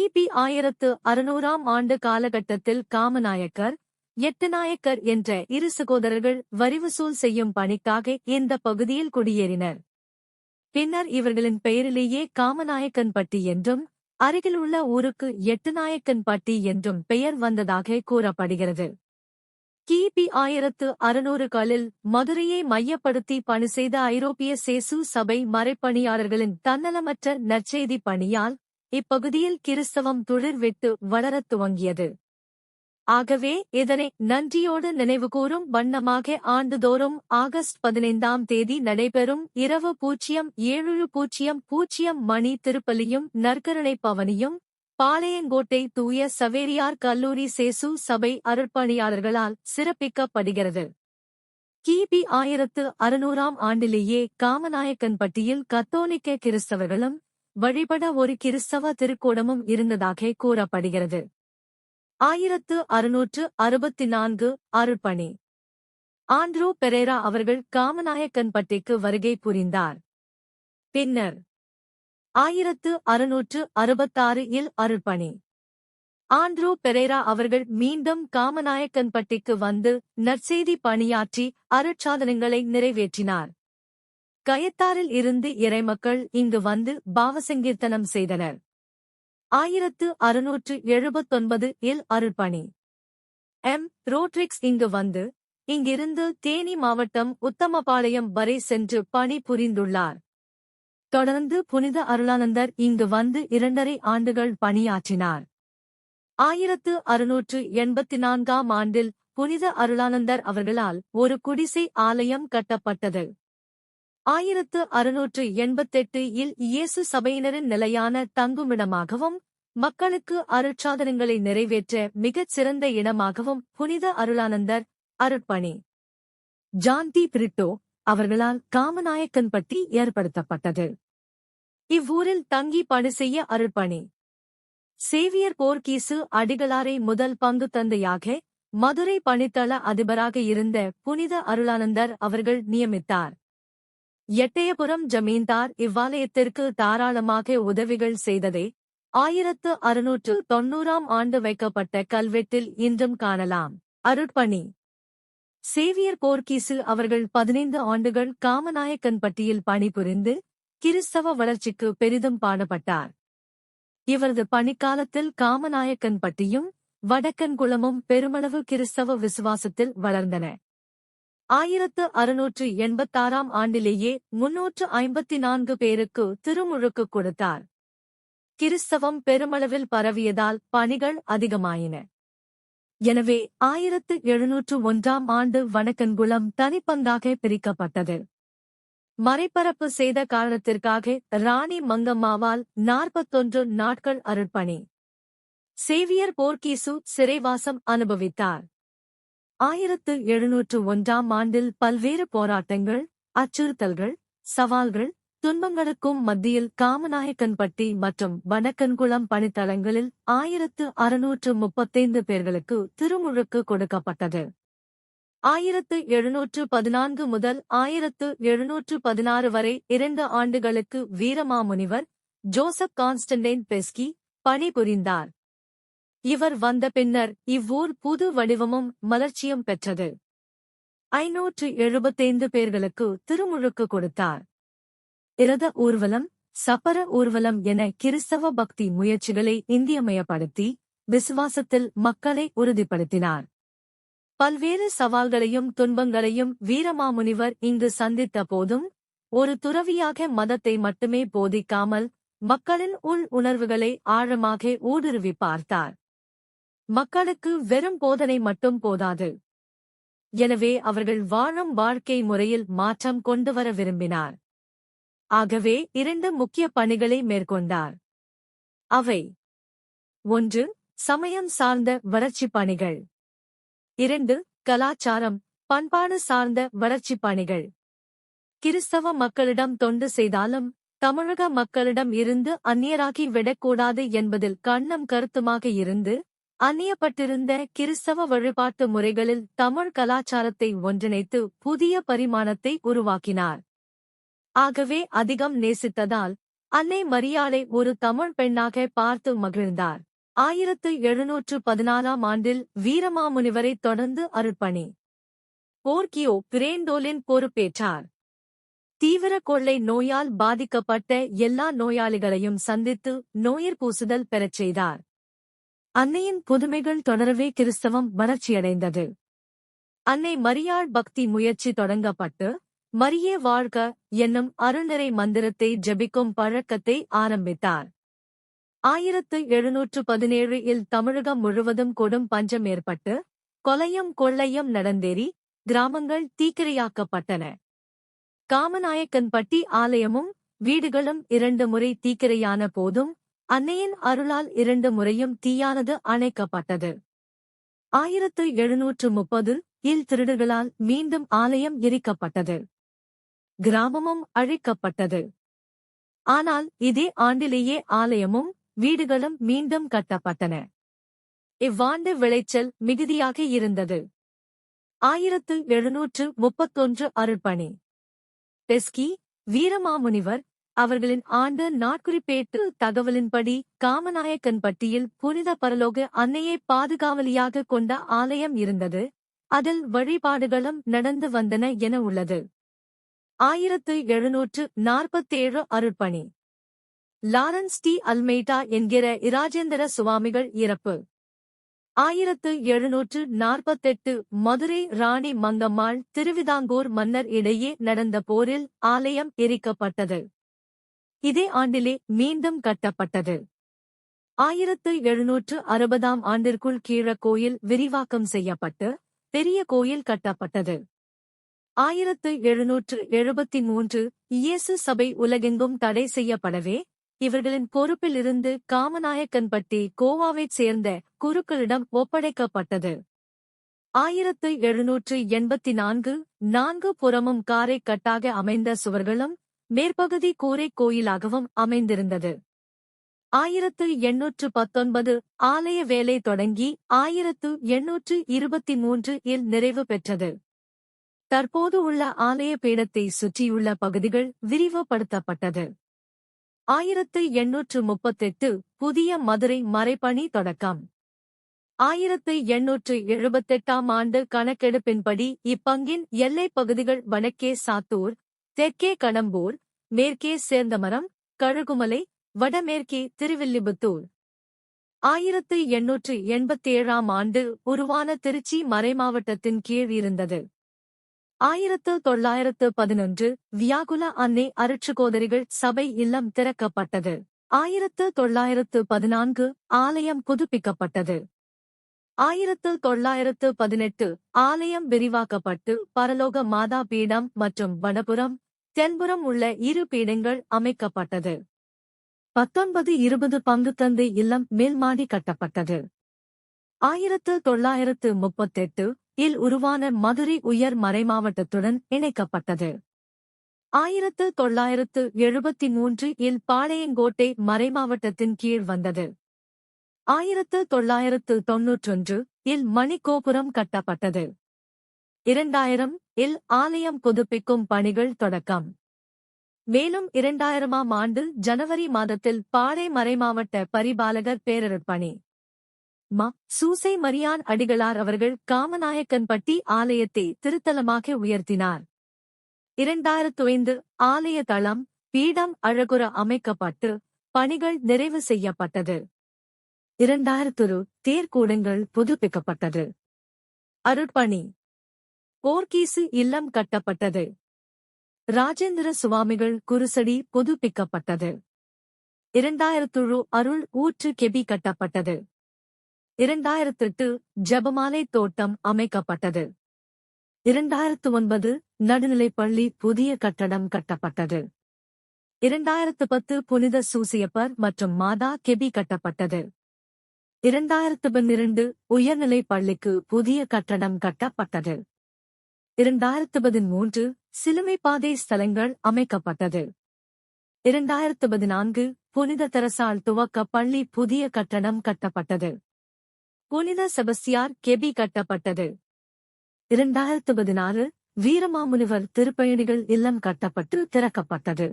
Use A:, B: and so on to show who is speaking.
A: கிபி 1600ஆம் ஆண்டு காலகட்டத்தில் காமநாயக்கர், எட்டுநாயக்கர் என்ற இரு சகோதரர்கள் வரிவசூல் செய்யும் பணிக்காக இந்த பகுதியில் குடியேறினர். பின்னர் இவர்களின் பெயரிலேயே காமநாயக்கன்பட்டி என்றும், அருகிலுள்ள ஊருக்கு எட்டுநாயக்கன்பட்டி என்றும் பெயர் வந்ததாக கூறப்படுகிறது. கிபி 1600களில் மதுரையை மையப்படுத்தி பணி செய்த ஐரோப்பிய சேசு சபை மறைப்பணியாளர்களின் தன்னலமற்ற நற்செய்தி பணியால் இப்பகுதியில் கிறிஸ்தவம் துளிர்விட்டு வளரத் துவங்கியது. ஆகவே இதனை நன்றியோடு நினைவுகூரும் வண்ணமாக ஆண்டுதோறும் ஆகஸ்ட் 15ஆம் தேதி நடைபெறும் இரவு 07:00 மணி திருப்பலியும் நற்கருணை பவனியும் பாளையங்கோட்டை தூய சவேரியார் கல்லூரி சேசு சபை அருட்பணியாளர்களால் சிறப்பிக்கப்படுகிறது. கிபி 1600ஆம் ஆண்டிலேயே காமநாயக்கன்பட்டியில் கத்தோலிக்க கிறிஸ்தவர்களும் வழிபட ஒரு கிறிஸ்தவ திருக்கூடமும் இருந்ததாக கூறப்படுகிறது. 1664 அருட்பணி. ஆண்ட்ரூ பெரேரா அவர்கள் காமநாயக்கன்பட்டிக்கு வருகை புரிந்தார். பின்னர் 1666 அருட்பணி. ஆண்ட்ரூ பெரேரா அவர்கள் மீண்டும் காமநாயக்கன்பட்டிக்கு வந்து நற்செய்தி பணியாற்றி அருட்சாதனங்களை நிறைவேற்றினார். கயத்தாரில் இருந்து இறைமக்கள் இங்கு வந்து பாவசங்கீர்த்தனம் செய்தனர். 1679 அருட்பணி. ரோட்ரிக்ஸ் இங்கு வந்து, இங்கிருந்து தேனி மாவட்டம் உத்தமபாளையம் வரை சென்று பணி புரிந்துள்ளார். தொடர்ந்து புனித அருளானந்தர் இங்கு வந்து 2½ ஆண்டுகள் பணியாற்றினார். 1684ஆம் ஆண்டில் புனித அருளானந்தர் அவர்களால் ஒரு குடிசை ஆலயம் கட்டப்பட்டது. 1688 இயேசு சபையினரின் நிலையான தங்குமிடமாகவும் மக்களுக்கு அருட்சாதனங்களை நிறைவேற்ற மிகச் சிறந்த இடமாகவும் புனித அருளானந்தர் அருட்பணி ஜான் டி பிரிட்டோ அவர்களால் காமநாயக்கன்பட்டி ஏற்படுத்தப்பட்டது. இவ்வூரில் தங்கி பணி செய்ய அருட்பணி சேவியர் போர்கீசு அடிகளாரை முதல் பங்கு தந்தையாக, மதுரை பணித்தள அதிபராக இருந்த புனித அருளானந்தர் அவர்கள் நியமித்தார். எட்டயபுரம் ஜமீன்தார் இவ்வாலயத்திற்கு தாராளமாக உதவிகள் செய்ததே 1690ஆம் ஆண்டு வைக்கப்பட்ட கல்வெட்டில் இன்றும் காணலாம். அருட்பணி சேவியர் போர்கீசு அவர்கள் 15 ஆண்டுகள் காமநாயக்கன்பட்டியில் பணிபுரிந்து கிறிஸ்தவ வளர்ச்சிக்கு பெரிதும் பாடுபட்டார். இவரது பணிக்காலத்தில் காமநாயக்கன்பட்டியும் வடக்கன்குளமும் பெருமளவு கிறிஸ்தவ விசுவாசத்தில் வளர்ந்தன. 1686ஆம் ஆண்டிலேயே 354 பேருக்கு திருமுழுக்கு கொடுத்தார். கிறிஸ்தவம் பெருமளவில் பரவியதால் பணிகள் அதிகமாயின. எனவே 1701ஆம் ஆண்டு வடக்கன்குளம் தனிப்பங்காக பிரிக்கப்பட்டது. மறைபரப்பு செய்த காரணத்திற்காக ராணி மங்கம்மாவால் 41 நாட்கள் அருட்பணி சேவியர் போர்கீசு சிறைவாசம் அனுபவித்தார். 1701ஆம் ஆண்டில் பல்வேறு போராட்டங்கள், அச்சுறுத்தல்கள், சவால்கள், துன்பங்களுக்கும் மத்தியில் காமநாயக்கன்பட்டி மற்றும் வடக்கன்குளம் பணித்தளங்களில் 1635 பேர்களுக்கு திருமுழுக்கு கொடுக்கப்பட்டது. 1714 முதல் 1716 வரை 2 ஆண்டுகளுக்கு வீரமாமுனிவர் ஜோசப் கான்ஸ்டன்டைன் பெஸ்கி பணிபுரிந்தார். இவர் வந்த பின்னர் இவ்வூர் புது வடிவமும் மலர்ச்சியும் பெற்றது. 575 பேர்களுக்கு திருமுழுக்கு கொடுத்தார். இரத ஊர்வலம், சப்பர ஊர்வலம் என கிறிஸ்தவ பக்தி முயற்சிகளை இந்தியமயப்படுத்தி விசுவாசத்தில் மக்களை உறுதிப்படுத்தினார். பல்வேறு சவால்களையும் துன்பங்களையும் வீரமாமுனிவர் இங்கு சந்தித்த போதும் ஒரு துறவியாக மதத்தை மட்டுமே போதிக்காமல் மக்களின் உள் உணர்வுகளை ஆழமாக ஊடுருவி பார்த்தார். மக்களுக்கு வெறும் போதனை மட்டும் போதாது. எனவே அவர்கள் வாழும் வாழ்க்கை முறையில் மாற்றம் கொண்டுவர விரும்பினார். ஆகவே 2 முக்கிய பணிகளை மேற்கொண்டார். அவை: 1. சமயம் சார்ந்த வளர்ச்சிப் பணிகள். 2. கலாச்சாரம், பண்பாடு சார்ந்த வளர்ச்சிப் பணிகள். கிறிஸ்தவ மக்களிடம் தொண்டு செய்தாலும் தமிழக மக்களிடம் இருந்து அந்நியராகி விடக்கூடாது என்பதில் கண்ணும் கருத்துமாக இருந்து அந்நியப்பட்டிருந்த கிறிஸ்தவ வழிபாட்டு முறைகளில் தமிழ் கலாச்சாரத்தை ஒன்றிணைத்து புதிய பரிமாணத்தை உருவாக்கினார். ஆகவே அதிகம் நேசித்ததால் அன்னை மரியாளை ஒரு தமிழ் பெண்ணாக பார்த்து மகிழ்ந்தார். 1714 ஆண்டில் வீரமாமுனிவரை தொடர்ந்து அருட்பணி போர்கியோ பிரேண்டோலின் பொறுப்பேற்றார். தீவிர கொள்ளை நோயால் பாதிக்கப்பட்ட எல்லா நோயாளிகளையும் சந்தித்து நோயிற் பூசுதல் பெறச் செய்தார். அன்னையின் புதுமைகள் தொடரவே கிறிஸ்தவம் வளர்ச்சியடைந்தது. அன்னை மரியாள் பக்தி முயற்சி தொடங்கப்பட்டு மரியே வாழ்க என்னும் அருள்நிறை மந்திரத்தை ஜெபிக்கும் பழக்கத்தை ஆரம்பித்தார். 1717 இல் தமிழகம் முழுவதும் கொடும் பஞ்சம் ஏற்பட்டு கொலையும் கொள்ளையும் நடந்தேறி கிராமங்கள் தீக்கிரையாக்கப்பட்டன. காமநாயக்கன்பட்டி ஆலயமும் வீடுகளும் 2 முறை தீக்கிரையான போதும் அன்னையின் அருளால் 2 முறையும் தீயானது அணைக்கப்பட்டது. 1730 இல் திருடர்களால் மீண்டும் ஆலயம் எரிக்கப்பட்டது. கிராமமும் அழிக்கப்பட்டது. ஆனால் இதே ஆண்டிலேயே ஆலயமும் வீடுகளும் மீண்டும் கட்டப்பட்டன. இவ்வாண்டு விளைச்சல் மிகுதியாக இருந்தது. 1731 அருட்பணி பெஸ்கி வீரமாமுனிவர் அவர்களின் ஆண்டு நாட்குறிப்பேட்டு தகவலின்படி காமநாயக்கன்பட்டியில் புனித பரலோக அன்னையை பாதுகாவலியாக கொண்ட ஆலயம் இருந்தது. அதில் வழிபாடுகளும் நடந்து வந்தன என உள்ளது. 1747 அருட்பணி லாரன்ஸ் டி அல்மெய்டா என்கிற இராஜேந்திர சுவாமிகள் இறப்பு. 1748 மதுரை ராணி மங்கம்மாள் திருவிதாங்கூர் மன்னர் இடையே நடந்த போரில் ஆலயம் எரிக்கப்பட்டது. இதே ஆண்டிலே மீண்டும் கட்டப்பட்டது. 1760 ஆண்டிற்குள் கீழக்கோயில் விரிவாக்கம் செய்யப்பட்டு பெரிய கோயில் கட்டப்பட்டது. 1773 இயேசு சபை உலகெங்கும் தடை செய்யப்படவே இவர்களின் பொறுப்பிலிருந்து காமநாயக்கன்பட்டி கோவாவைச் சேர்ந்த குருக்களிடம் ஒப்படைக்கப்பட்டது. 1784 4 புறமும் காரை கட்டாக அமைந்த சுவர்களும் மேற்பகுதி கூரை கோயிலாகவும் அமைந்திருந்தது. 1819 ஆலய வேலை தொடங்கி 1823 இல் நிறைவு பெற்றது. தற்போது உள்ள ஆலய பீடத்தை சுற்றியுள்ள பகுதிகள் விரிவுபடுத்தப்பட்டது. 1838 புதிய மதுரை மறைபணி தொடக்கம். 1878 ஆண்டு கணக்கெடுப்பின்படி இப்பங்கின் எல்லைப் பகுதிகள் வடக்கே சாத்தூர், தெற்கே கடம்பூர், மேற்கே சேர்ந்தமரம், கழுகுமலை, வடமேற்கே திருவில்லிபுத்தூர். 1887 ஆண்டு உருவான திருச்சி மறைமாவட்டத்தின் கீழ் இருந்தது. 1911 வியாகுல அன்னை அருட்சுகோதரிகள் சபை இல்லம் திறக்கப்பட்டது. 1914 ஆலயம் புதுப்பிக்கப்பட்டது. 1918 ஆலயம் விரிவாக்கப்பட்டு பரலோக மாதா பீடம் மற்றும் வடபுறம் தென்புறம் உள்ள 2 பீடங்கள் அமைக்கப்பட்டது. 1920 பங்குத்தந்தை இல்லம் மேல்மாடி கட்டப்பட்டது. 1938 இல் உருவான மதுரை உயர் மறைமாவட்டத்துடன் இணைக்கப்பட்டது. 1973 இல் பாளையங்கோட்டை மறைமாவட்டத்தின் கீழ் வந்தது. 1991 இல் மணிகோபுரம் கட்டப்பட்டது. 2000 இல் ஆலயம் புதுப்பிக்கும் பணிகள் தொடக்கம். மேலும் 2000 ஆண்டு ஜனவரி மாதத்தில் பாளை மறைமாவட்ட பரிபாலகர் பேரருட்பணி சூசை மரியான் அடிகளார் அவர்கள் காமநாயக்கன்பட்டி ஆலயத்தை திருத்தலமாக உயர்த்தினார். 2005 ஆலய தளம் பீடம் அழகுற அமைக்கப்பட்டு பணிகள் நிறைவு செய்யப்பட்டது. 2000 தேர்க்கூடங்கள் புதுப்பிக்கப்பட்டது. அருட்பணி போர்கீசு இல்லம் கட்டப்பட்டது. ராஜேந்திர சுவாமிகள் குருசடி புதுப்பிக்கப்பட்டது. 2000 அருள் ஊற்று கெபி கட்டப்பட்டது. 2008 ஜபமாலை தோட்டம் அமைக்கப்பட்டது. 2009 நடுநிலைப்பள்ளி புதிய கட்டடம் கட்டப்பட்டது. 2010 புனித சூசியப்பர் மற்றும் மாதா கெபி கட்டப்பட்டது. 2012 உயர்நிலைப் பள்ளிக்கு புதிய கட்டடம் கட்டப்பட்டது. 2013 சிலுவைப்பாதை ஸ்தலங்கள் அமைக்கப்பட்டது. 2014 புனித தெரசாள் துவக்க பள்ளி புதிய கட்டடம் கட்டப்பட்டது. புனித செபஸ்தியார் கெபி கட்டப்பட்டது. 2016 வீரமாமுனிவர் திருப்பயணிகள் இல்லம் கட்டப்பட்டு திறக்கப்பட்டது.